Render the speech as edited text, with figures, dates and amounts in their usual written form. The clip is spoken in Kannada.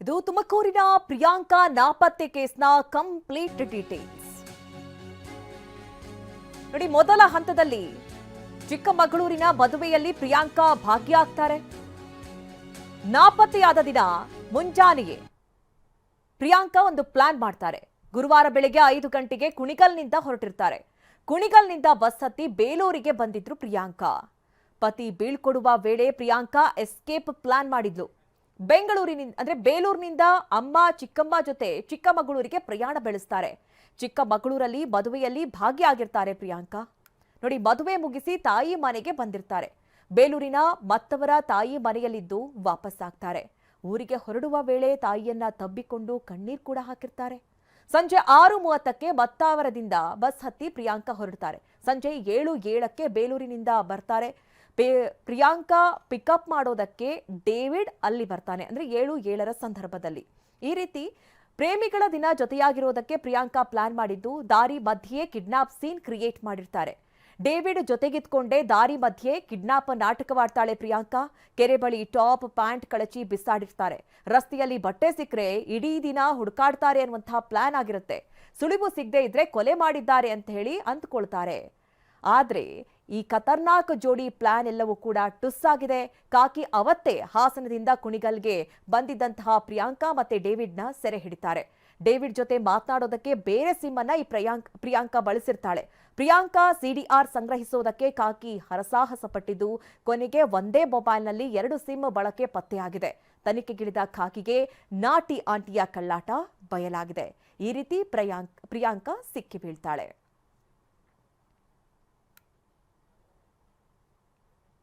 ಇದು ತುಮಕೂರಿನ ಪ್ರಿಯಾಂಕಾ ನಾಪತ್ತೆ ಕೇಸ್ನ ಕಂಪ್ಲೀಟ್ ಡೀಟೇಲ್ಸ್ ನೋಡಿ. ಮೊದಲ ಹಂತದಲ್ಲಿ ಚಿಕ್ಕಮಗಳೂರಿನ ಮದುವೆಯಲ್ಲಿ ಪ್ರಿಯಾಂಕಾ ಭಾಗಿಯಾಗ್ತಾರೆ. ನಾಪತ್ತೆಯಾದ ದಿನ ಮುಂಜಾನೆಯೇ ಪ್ರಿಯಾಂಕಾ ಒಂದು ಪ್ಲಾನ್ ಮಾಡ್ತಾರೆ. ಗುರುವಾರ ಬೆಳಗ್ಗೆ 5 ಗಂಟೆಗೆ ಕುಣಿಗಲ್ನಿಂದ ಹೊರಟಿರ್ತಾರೆ. ಕುಣಿಗಲ್ನಿಂದ ಬಸ್ ಹತ್ತಿ ಬೇಲೂರಿಗೆ ಬಂದಿದ್ರು ಪ್ರಿಯಾಂಕಾ. ಪತಿ ಬೀಳ್ಕೊಡುವ ವೇಳೆ ಪ್ರಿಯಾಂಕಾ ಎಸ್ಕೇಪ್ ಪ್ಲಾನ್ ಮಾಡಿದ್ಲು. ಬೇಲೂರಿನಿಂದ ಅಮ್ಮ ಚಿಕ್ಕಮ್ಮ ಜೊತೆ ಚಿಕ್ಕಮಗಳೂರಿಗೆ ಪ್ರಯಾಣ ಬೆಳೆಸ್ತಾರೆ. ಚಿಕ್ಕಮಗಳೂರಲ್ಲಿ ಮದುವೆಯಲ್ಲಿ ಭಾಗಿಯಾಗಿರ್ತಾರೆ ಪ್ರಿಯಾಂಕಾ. ನೋಡಿ, ಮದುವೆ ಮುಗಿಸಿ ತಾಯಿ ಮನೆಗೆ ಬಂದಿರ್ತಾರೆ. ಬೇಲೂರಿನ ಮತ್ತವರ ತಾಯಿ ಮನೆಯಲ್ಲಿದ್ದು ವಾಪಸ್ ಆಗ್ತಾರೆ. ಊರಿಗೆ ಹೊರಡುವ ವೇಳೆ ತಾಯಿಯನ್ನ ತಬ್ಬಿಕೊಂಡು ಕಣ್ಣೀರ್ ಕೂಡ ಹಾಕಿರ್ತಾರೆ. ಸಂಜೆ 6:30ಕ್ಕೆ ಮತ್ತಾವರದಿಂದ ಬಸ್ ಹತ್ತಿ ಪ್ರಿಯಾಂಕಾ ಹೊರಡ್ತಾರೆ. ಸಂಜೆ 7:07ಕ್ಕೆ ಬೇಲೂರಿನಿಂದ ಬರ್ತಾರೆ. ಪ್ರಿಯಾಂಕಾ ಪಿಕಪ್ ಮಾಡೋದಕ್ಕೆ ಡೇವಿಡ್ ಅಲ್ಲಿ ಬರ್ತಾನೆ. ಅಂದ್ರೆ 7:07ರ ಸಂದರ್ಭದಲ್ಲಿ ಈ ರೀತಿ ಪ್ರೇಮಿಗಳ ದಿನ ಜೊತೆಯಾಗಿರೋದಕ್ಕೆ ಪ್ರಿಯಾಂಕಾ ಪ್ಲಾನ್ ಮಾಡಿದ್ದು. ದಾರಿ ಮಧ್ಯೆ ಕಿಡ್ನಾಪ್ ಸೀನ್ ಕ್ರಿಯೇಟ್ ಮಾಡಿರ್ತಾರೆ. ಡೇವಿಡ್ ಜೊತೆಗಿದ್ಕೊಂಡೇ ದಾರಿ ಮಧ್ಯೆ ಕಿಡ್ನಾಪ್ ನಾಟಕವಾಡ್ತಾಳೆ ಪ್ರಿಯಾಂಕಾ. ಕೆರೆ ಬಳಿ ಟಾಪ್ ಪ್ಯಾಂಟ್ ಕಳಚಿ ಬಿಸಾಡಿರ್ತಾರೆ. ರಸ್ತೆಯಲ್ಲಿ ಬಟ್ಟೆ ಸಿಕ್ಕರೆ ಇಡೀ ದಿನ ಹುಡುಕಾಡ್ತಾರೆ ಅನ್ನುವಂತಹ ಪ್ಲಾನ್ ಆಗಿರುತ್ತೆ. ಸುಳಿವು ಸಿಗದೆ ಇದ್ರೆ ಕೊಲೆ ಮಾಡಿದ್ದಾರೆ ಅಂತ ಹೇಳಿ ಅಂದ್ಕೊಳ್ತಾರೆ. ಆದ್ರೆ ಈ ಖತರ್ನಾಕ್ ಜೋಡಿ ಪ್ಲಾನ್ ಎಲ್ಲವೂ ಕೂಡ ಟುಸ್ ಆಗಿದೆ. ಕಾಕಿ ಅವತ್ತೇ ಹಾಸನದಿಂದ ಕುಣಿಗಲ್ಗೆ ಬಂದಿದ್ದಂತಹ ಪ್ರಿಯಾಂಕಾ ಮತ್ತೆ ಡೇವಿಡ್ನ ಸೆರೆ ಹಿಡಿತಾರೆ. ಡೇವಿಡ್ ಜೊತೆ ಮಾತನಾಡೋದಕ್ಕೆ ಬೇರೆ ಸಿಮ್ ಅನ್ನ ಈ ಪ್ರಿಯಾಂಕಾ ಬಳಸಿರ್ತಾಳೆ. ಪ್ರಿಯಾಂಕಾ ಸಿಡಿಆರ್ ಸಂಗ್ರಹಿಸೋದಕ್ಕೆ ಕಾಕಿ ಹರಸಾಹಸ ಪಟ್ಟಿದ್ದು ಕೊನೆಗೆ ಒಂದೇ ಮೊಬೈಲ್ನಲ್ಲಿ 2 ಸಿಮ್ ಬಳಕೆ ಪತ್ತೆಯಾಗಿದೆ. ತನಿಖೆಗಿಳಿದ ಖಾಕಿಗೆ ನಾಟಿ ಆಂಟಿಯ ಕಳ್ಳಾಟ ಬಯಲಾಗಿದೆ. ಈ ರೀತಿ ಪ್ರಿಯಾಂಕಾ ಸಿಕ್ಕಿ ಬೀಳ್ತಾಳೆ.